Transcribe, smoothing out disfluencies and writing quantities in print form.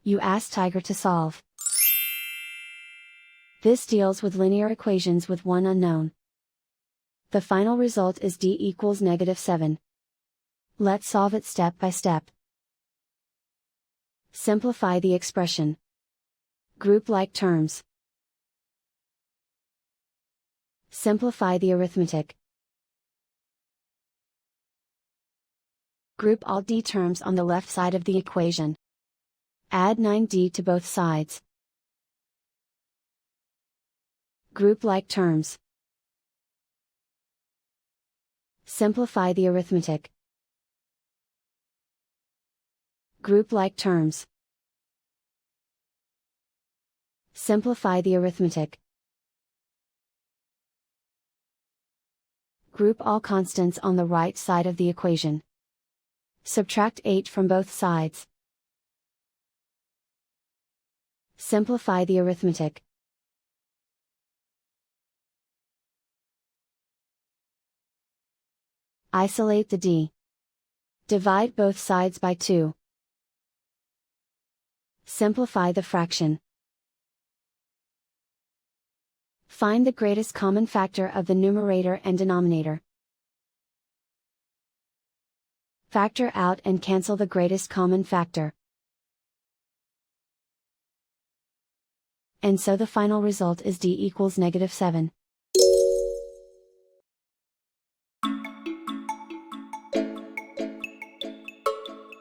You ask Tiger to solve. This deals with linear equations with one unknown. The final result is d equals -7. Let's solve it step by step. Simplify the expression. Group like terms. Simplify the arithmetic. Group all d terms on the left side of the equation. Add 9d to both sides. Group like terms. Simplify the arithmetic. Group like terms. Simplify the arithmetic. Group all constants on the right side of the equation. Subtract 8 from both sides. Simplify the arithmetic. Isolate the d. Divide both sides by 2. Simplify the fraction. Find the greatest common factor of the numerator and denominator. Factor out and cancel the greatest common factor. And so the final result is d equals -7.